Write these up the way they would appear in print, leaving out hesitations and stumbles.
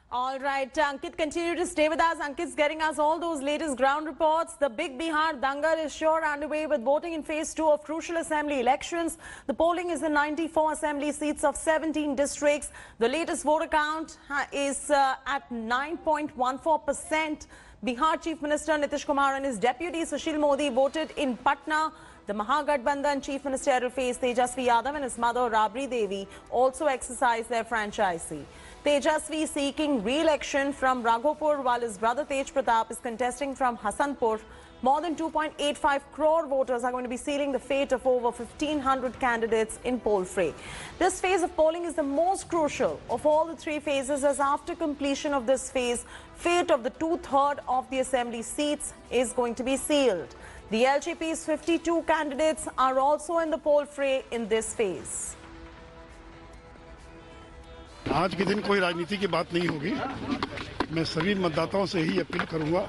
All right, Ankit, continue to stay with us. Ankit's getting us all those latest ground reports. The big Bihar dangal is sure underway with voting in phase 2 of crucial assembly elections. The polling is in 94 assembly seats of 17 districts. The latest voter count is at 9.14%. Bihar Chief Minister Nitish Kumar and his deputy Sushil Modi voted in Patna. The Mahagathbandhan Chief Ministerial phase Tejasvi Yadav and his mother Rabri Devi also exercised their franchisee. Tejasvi seeking re-election from Raghopur while his brother Tej Pratap is contesting from Hasanpur. More than 2.85 crore voters are going to be sealing the fate of over 1,500 candidates in poll fray. This phase of polling is the most crucial of all the three phases, as after completion of this phase, fate of the two-thirds of the assembly seats is going to be sealed. The LJP's 52 candidates are also in the poll fray in this phase. आज के दिन कोई राजनीति की बात नहीं होगी। मैं सभी मतदाताओं से ही अपील करूंगा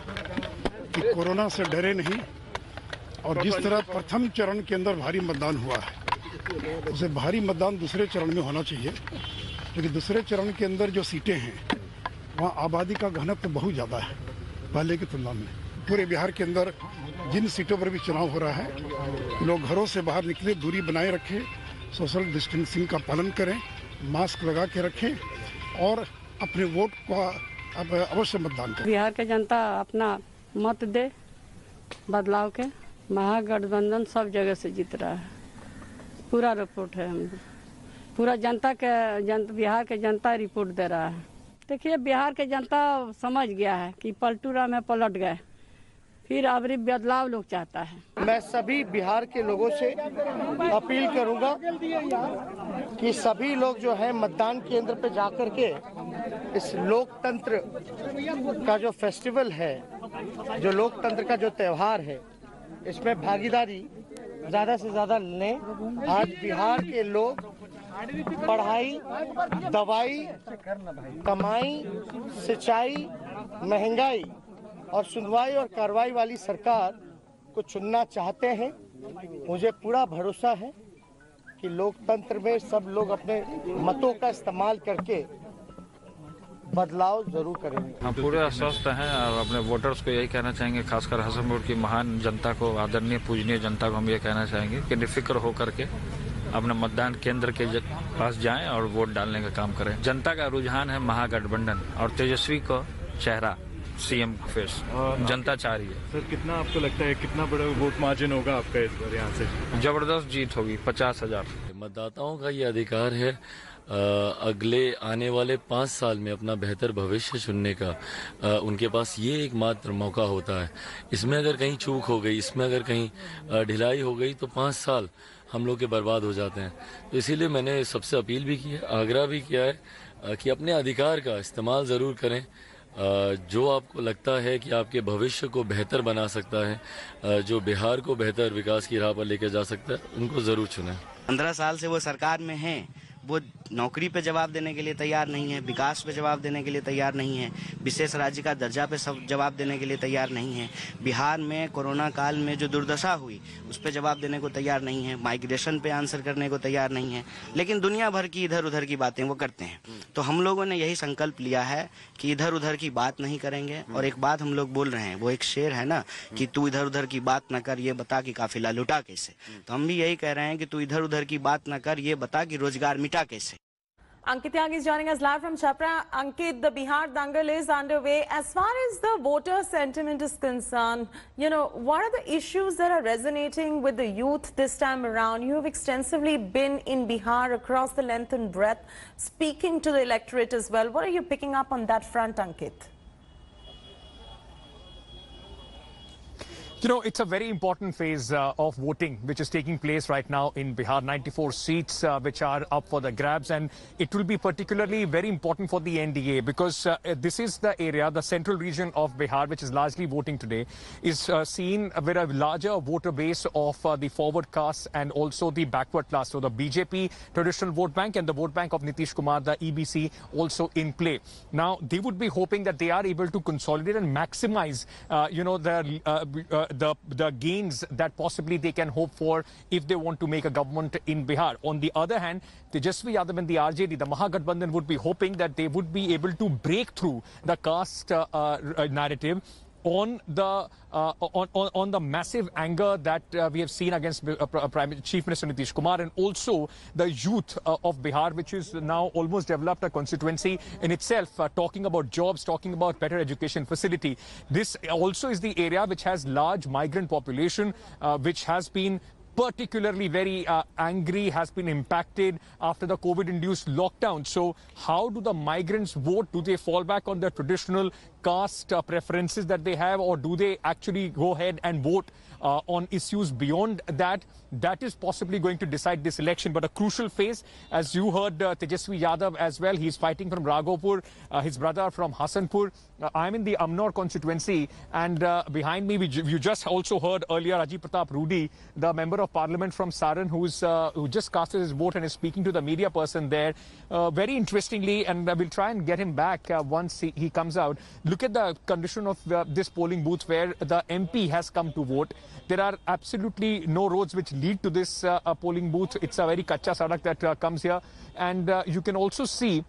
कि कोरोना से डरे नहीं और जिस तरह प्रथम चरण के अंदर भारी मतदान हुआ है उसे भारी मतदान दूसरे चरण में होना चाहिए, क्योंकि दूसरे चरण के अंदर जो सीटें हैं वहाँ आबादी का घनत्व बहुत ज़्यादा है पहले की तुलना में। पूरे बिहार के अंदर जिन सीटों पर भी चुनाव हो रहा है, लोग घरों से बाहर निकले, दूरी बनाए रखें, सोशल डिस्टेंसिंग का पालन करें, मास्क लगा के रखें और अपने वोट को अवश्य मतदान करें। बिहार के जनता अपना मत दे बदलाव के। महागठबंधन सब जगह से जीत रहा है, पूरा रिपोर्ट है। हम पूरा बिहार के जनता रिपोर्ट दे रहा है। देखिए, बिहार के जनता समझ गया है कि पलटूरा में पलट गए, फिर अबरी बदलाव लोग चाहता है। मैं सभी बिहार के लोगों से अपील करूंगा कि सभी लोग जो है मतदान केंद्र पे जाकर के इस लोकतंत्र का जो फेस्टिवल है, जो लोकतंत्र का जो त्योहार है, इसमें भागीदारी ज़्यादा से ज़्यादा लें। आज बिहार के लोग पढ़ाई, दवाई, कमाई, सिंचाई, महंगाई और सुनवाई और कार्रवाई वाली सरकार को चुनना चाहते हैं। मुझे पूरा भरोसा है कि लोकतंत्र में सब लोग अपने मतों का इस्तेमाल करके बदलाव जरूर करेंगे। हम पूरे आश्वस्त हैं और अपने वोटर्स को यही कहना चाहेंगे, खासकर हसनपुर की महान जनता को, आदरणीय पूजनीय जनता को हम ये कहना चाहेंगे कि निफिक्र होकर के अपने मतदान केंद्र के पास जाएं और वोट डालने का काम करें। जनता का रुझान है महागठबंधन और तेजस्वी को चेहरा सीएम फेस जनता चाह रही है। सर, कितना आपको लगता है कितना बड़ा वोट मार्जिन होगा आपका इस बार यहाँ से? जबरदस्त जीत होगी, 50,000। मतदाताओं का ये अधिकार है अगले आने वाले 5 साल में अपना बेहतर भविष्य चुनने का। उनके पास ये एकमात्र मौका होता है। इसमें अगर कहीं चूक हो गई, इसमें अगर कहीं ढिलाई हो गई तो 5 साल हम लोग के बर्बाद हो जाते हैं। तो इसीलिए मैंने सबसे अपील भी की है, आग्रह भी किया है कि अपने अधिकार का इस्तेमाल ज़रूर करें। जो आपको लगता है कि आपके भविष्य को बेहतर बना सकता है, जो बिहार को बेहतर विकास की राह पर लेकर जा सकता है, उनको ज़रूर चुनें। 15 साल से वो सरकार में हैं, वो नौकरी पे जवाब देने के लिए तैयार नहीं है, विकास पे जवाब देने के लिए तैयार नहीं है, विशेष राज्य का दर्जा पे सब जवाब देने के लिए तैयार नहीं है। बिहार में कोरोना काल में जो दुर्दशा हुई उस पे जवाब देने को तैयार नहीं है, माइग्रेशन पे आंसर करने को तैयार नहीं है, लेकिन दुनिया भर की इधर उधर की बातें वो करते हैं। तो हम लोगों ने यही संकल्प लिया है कि इधर उधर की बात नहीं करेंगे। और एक बात हम लोग बोल रहे हैं, वो एक शेर है ना कि तू इधर उधर की बात न कर, ये बता कि काफिला लुटा कैसे। तो हम भी यही कह रहे हैं कि तू इधर उधर की बात न कर, ये बता कि रोजगार मिटा कैसे। Ankit Tyagi is joining us live from Chhapra. Ankit, the Bihar dangal is underway. As far as the voter sentiment is concerned, what are the issues that are resonating with the youth this time around? You have extensively been in Bihar across the length and breadth, speaking to the electorate as well. What are you picking up on that front, Ankit? It's a very important phase of voting which is taking place right now in Bihar. 94 seats which are up for the grabs, and it will be particularly very important for the NDA because this is the area, the central region of Bihar, which is largely voting today, is seen with a larger voter base of the forward caste and also the backward class. So the BJP traditional vote bank and the vote bank of Nitish Kumar, the EBC, also in play. Now, they would be hoping that they are able to consolidate and maximize, their the gains that possibly they can hope for if they want to make a government in Bihar. On the other hand, Tejasvi Yadav and the RJD, the Mahagathbandhan, would be hoping that they would be able to break through the caste narrative on the massive anger that we have seen against Chief Minister Nitish Kumar, and also the youth of Bihar, which is now almost developed a constituency in itself, talking about jobs, talking about better education facility. This also is the area which has large migrant population, which has been particularly very angry, has been impacted after the COVID-induced lockdown. So how do the migrants vote? Do they fall back on their traditional caste preferences that they have, or do they actually go ahead and vote on issues beyond that? That is possibly going to decide this election. But a crucial phase, as you heard Tejasvi Yadav as well, he's fighting from Raghopur, his brother from Hasanpur. I'm in the Amnor constituency, and behind me, you just also heard earlier Ajit Pratap Rudi, the member of parliament from Saran, who just casted his vote and is speaking to the media person there. Very interestingly, and we'll try and get him back once he comes out. Look at the condition of this polling booth where the MP has come to vote. There are absolutely no roads which lead to this polling booth. It's a very kacha sadak that comes here. And you can also see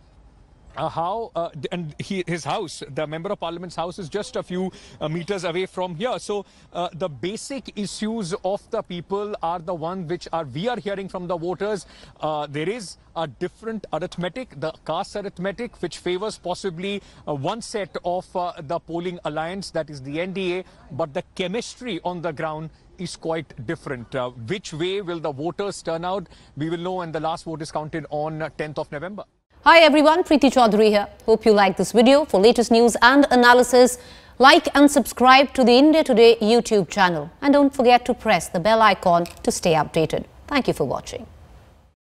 his house, the member of parliament's house, is just a few meters away from here. So the basic issues of the people are the one which we are hearing from the voters. There is a different arithmetic, the caste arithmetic, which favors possibly one set of the polling alliance, that is the NDA, but the chemistry on the ground is quite different. Which way will the voters turn out? We will know when the last vote is counted on 10th of November. Hi everyone, Preeti Chaudhary here. Hope you like this video. For latest news and analysis, like and subscribe to the India Today YouTube channel. And don't forget to press the bell icon to stay updated. Thank you for watching.